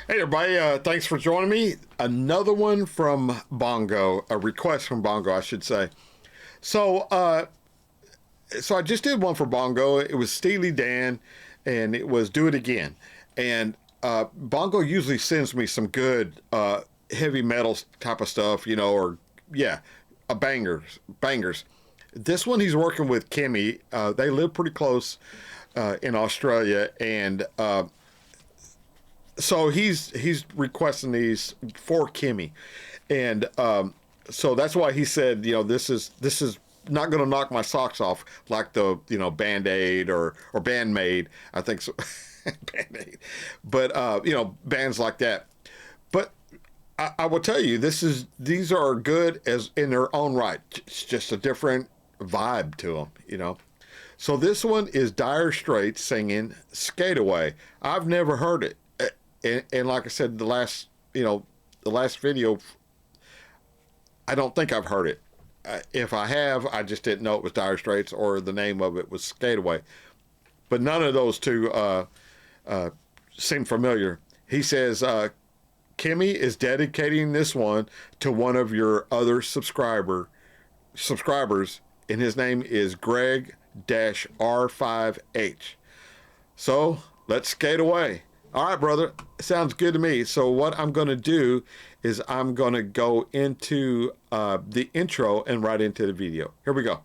Hey everybody, thanks for joining me. Another one from Bongo, a request from Bongo, I should say. So, so I just did one for Bongo. It was Steely Dan, and it was Do It Again. And Bongo usually sends me some good heavy metal type of stuff, you know, or yeah, bangers. This one he's working with Kimmy. They live pretty close in Australia, and so he's requesting these for Kimmy, and so that's why he said, you know, this is not going to knock my socks off like the, you know, Band-Aid or Band-Maid, I think so. Band-Aid, but you know, bands like that. But I will tell you, these are good as in their own right. It's just a different vibe to them, you know. So this one is Dire Straits singing "Skateaway." I've never heard it. And like I said, the last video, I don't think I've heard it. If I have, I just didn't know it was Dire Straits or the name of it was Skateaway. But none of those two seem familiar. He says, Kimmy is dedicating this one to one of your other subscribers, and his name is Greg-R5H. So let's skate away. All right, brother. Sounds good to me. So what I'm going to do is I'm going to go into the intro and right into the video. Here we go.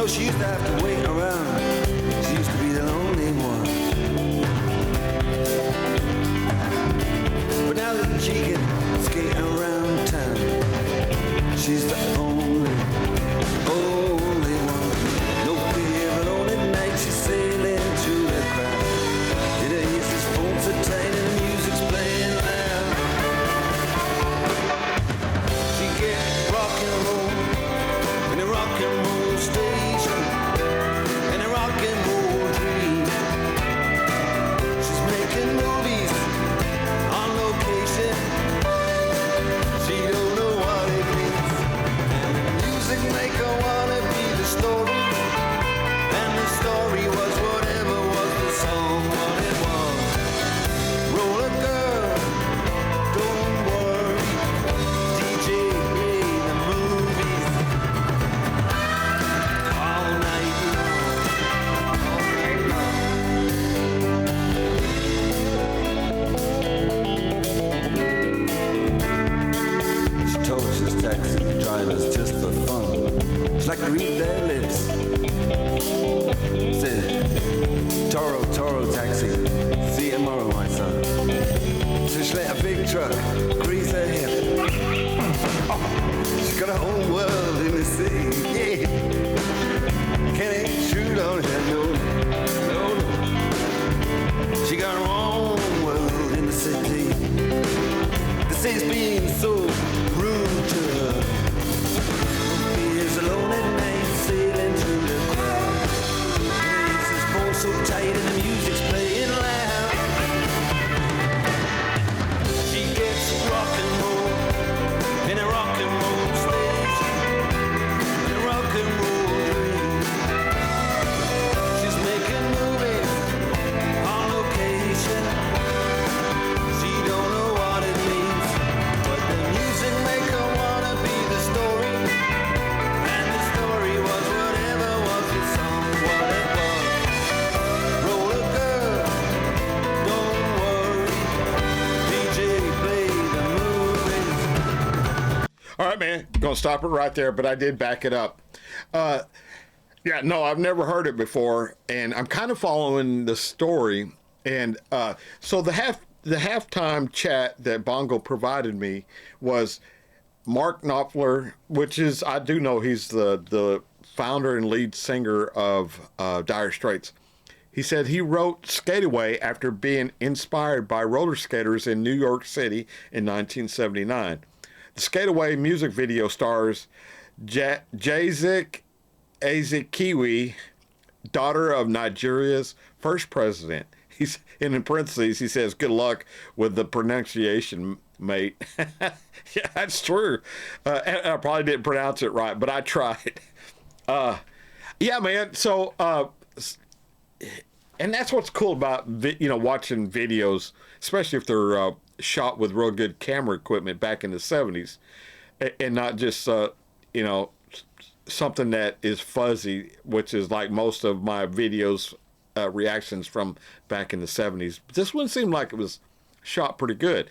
She used to have to wait around. She used to be the lonely one. But now that she can skate around town, she's the only one. No fear, but on at night she's sailing through the crowd. In her ears his phone so tight and the music's playing loud. She gets rock and roll in a rock and roll station. Like to read their lips. Said, Toro, taxi. See you tomorrow, my son. So she let her big truck, grease ahead. She got her own world in the sea, yeah. Can't shoot on her, no, no, no. She got her own world in the city. The city's being so rude to her. He is alone at night, sailing through the crowd. He has his phone so tight and the music's playing loud. She gets rock and roll in a rock and roll station, in a rock and roll dream. She's making movies on location. She don't know what it means, but the music make her wanna be the story, and the story was whatever was the song, what it was. Roller girl, don't worry, DJ play the movies. All right, man. Gonna stop it right there, but I did back it up. Yeah, no, I've never heard it before, and I'm kind of following the story. And so the halftime chat that Bongo provided me was Mark Knopfler, which is, I do know he's the founder and lead singer of Dire Straits. He said he wrote Skateaway after being inspired by roller skaters in New York City in 1979. The Skateaway music video stars Jazik Azikiwe, daughter of Nigeria's first president. He's, and in parentheses, he says, "Good luck with the pronunciation, mate." Yeah, that's true. And I probably didn't pronounce it right, but I tried. Yeah, man. So, and that's what's cool about watching videos, especially if they're shot with real good camera equipment back in the 70s, and not just something that is fuzzy, which is like most of my videos reactions from back in the 70s. This one seemed like it was shot pretty good.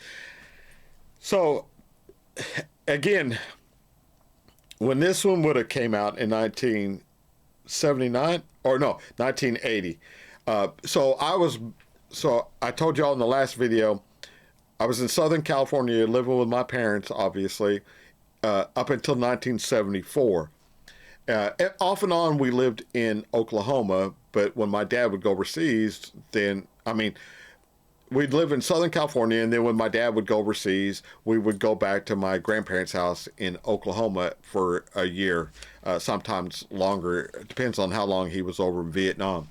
So again, when this one would have came out in 1979 or no 1980, so I told y'all in the last video, I was in Southern California living with my parents, obviously, up until 1974. Off and on, we lived in Oklahoma, but when my dad would go overseas, we'd live in Southern California, and then when my dad would go overseas, we would go back to my grandparents' house in Oklahoma for a year, sometimes longer. It depends on how long he was over in Vietnam.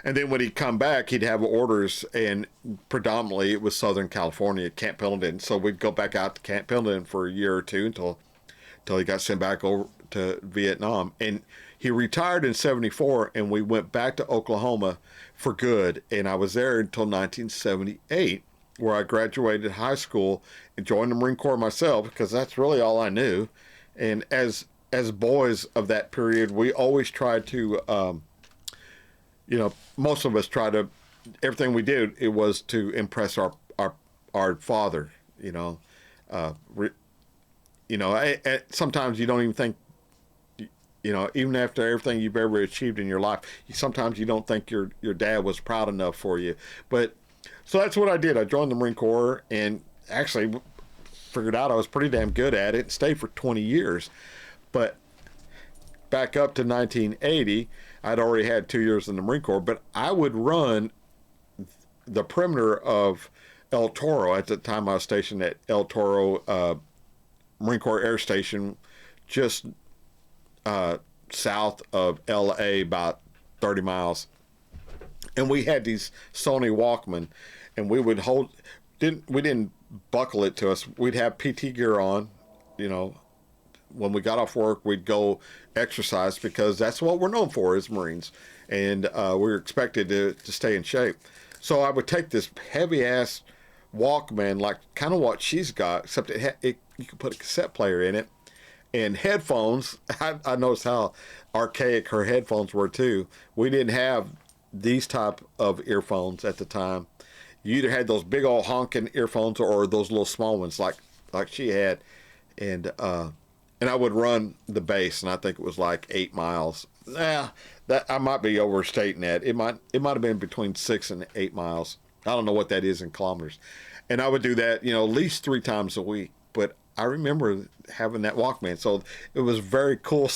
And then when he'd come back, he'd have orders, and predominantly it was Southern California, Camp Pendleton. So we'd go back out to Camp Pendleton for a year or two until he got sent back over to Vietnam. And he retired in 74, and we went back to Oklahoma for good. And I was there until 1978, where I graduated high school and joined the Marine Corps myself, because that's really all I knew. And as boys of that period, we always tried to, most of us tried to, everything we did, it was to impress our father, sometimes you don't even think, even after everything you've ever achieved in your life, sometimes you don't think your dad was proud enough for you. But so that's what I did. I joined the Marine Corps and actually figured out I was pretty damn good at it and stayed for 20 years. But back up to 1980, I'd already had 2 years in the Marine Corps, but I would run the perimeter of El Toro. At the time, I was stationed at El Toro Marine Corps Air Station, just south of LA, about 30 miles. And we had these Sony Walkman, and we would we didn't buckle it to us. We'd have PT gear on, when we got off work, we'd go exercise, because that's what we're known for as Marines. And we were expected to stay in shape. So I would take this heavy ass Walkman, like kind of what she's got, except you could put a cassette player in it, and headphones. I noticed how archaic her headphones were too. We didn't have these type of earphones at the time. You either had those big old honking earphones or those little small ones like she had. And I would run the base, and I think it was like 8 miles. That I might be overstating that. It might have been between 6 and 8 miles. I don't know what that is in kilometers. and I would do that, at least 3 times a week. But I remember having that Walkman, so it was very cool.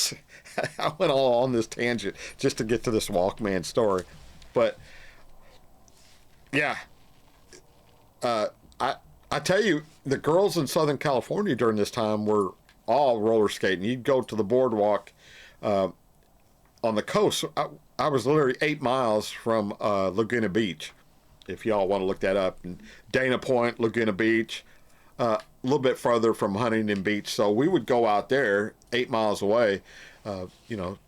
I went all on this tangent just to get to this Walkman story, but yeah, I tell you, the girls in Southern California during this time were all roller skating. You'd go to the boardwalk on the coast. I was literally 8 miles from Laguna Beach, if y'all want to look that up. And Dana Point, Laguna Beach, a little bit further from Huntington Beach. So we would go out there 8 miles away,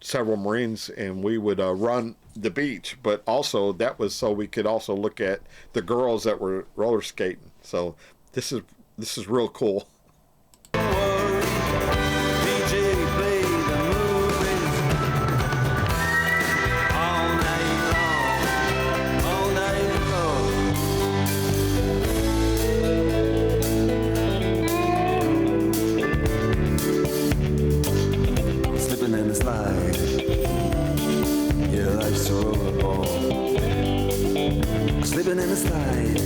several Marines, and we would run the beach. But also that was so we could also look at the girls that were roller skating. So this is real cool. Slipping in the slide,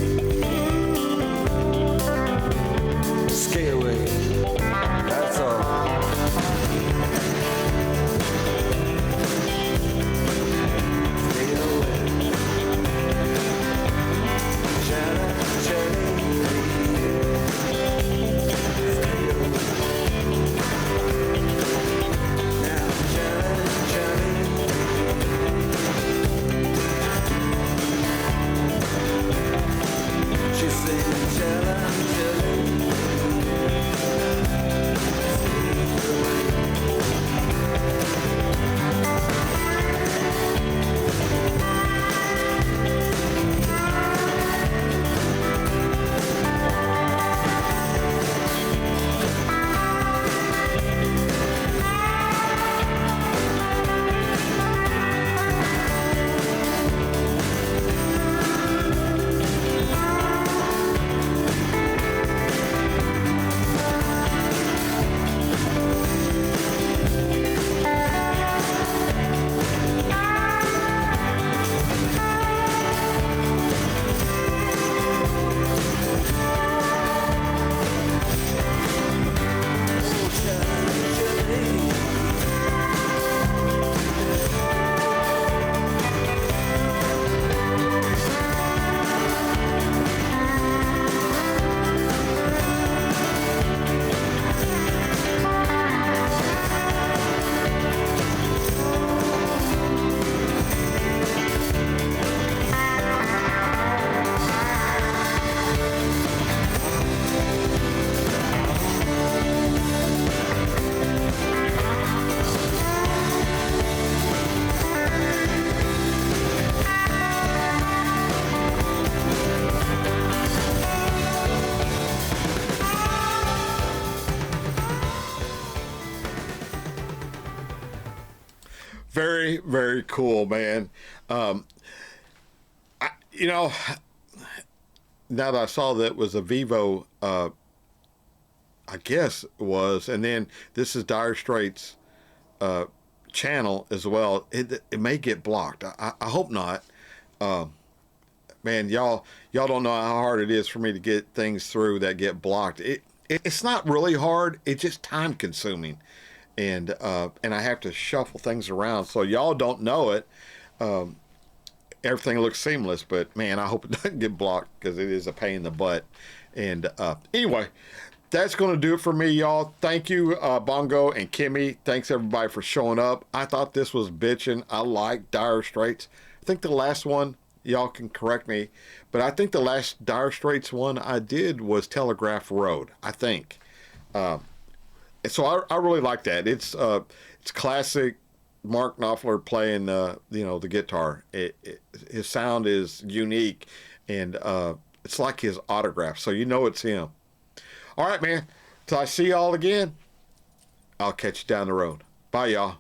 Skateaway, that's all. Stay away, stay away. Now, she's singing, Very, very cool, man. Now that I saw that it was a Vivo, I guess it was, and then this is Dire Straits channel as well. It may get blocked. I hope not. Man, y'all don't know how hard it is for me to get things through that get blocked. It's not really hard. It's just time consuming. And I have to shuffle things around, so y'all don't know it. Everything looks seamless, but man, I hope it doesn't get blocked because it is a pain in the butt. And anyway, that's going to do it for me, y'all. Thank you, Bongo and Kimmy. Thanks everybody for showing up. I thought this was bitchin'. I like Dire Straits. I think the last one, y'all can correct me, but I think the last Dire Straits one I did was Telegraph Road, I think. So I really like that. It's classic Mark Knopfler playing the guitar. His sound is unique, and it's like his autograph, so you know it's him. All right, man. Till I see y'all again, I'll catch you down the road. Bye, y'all.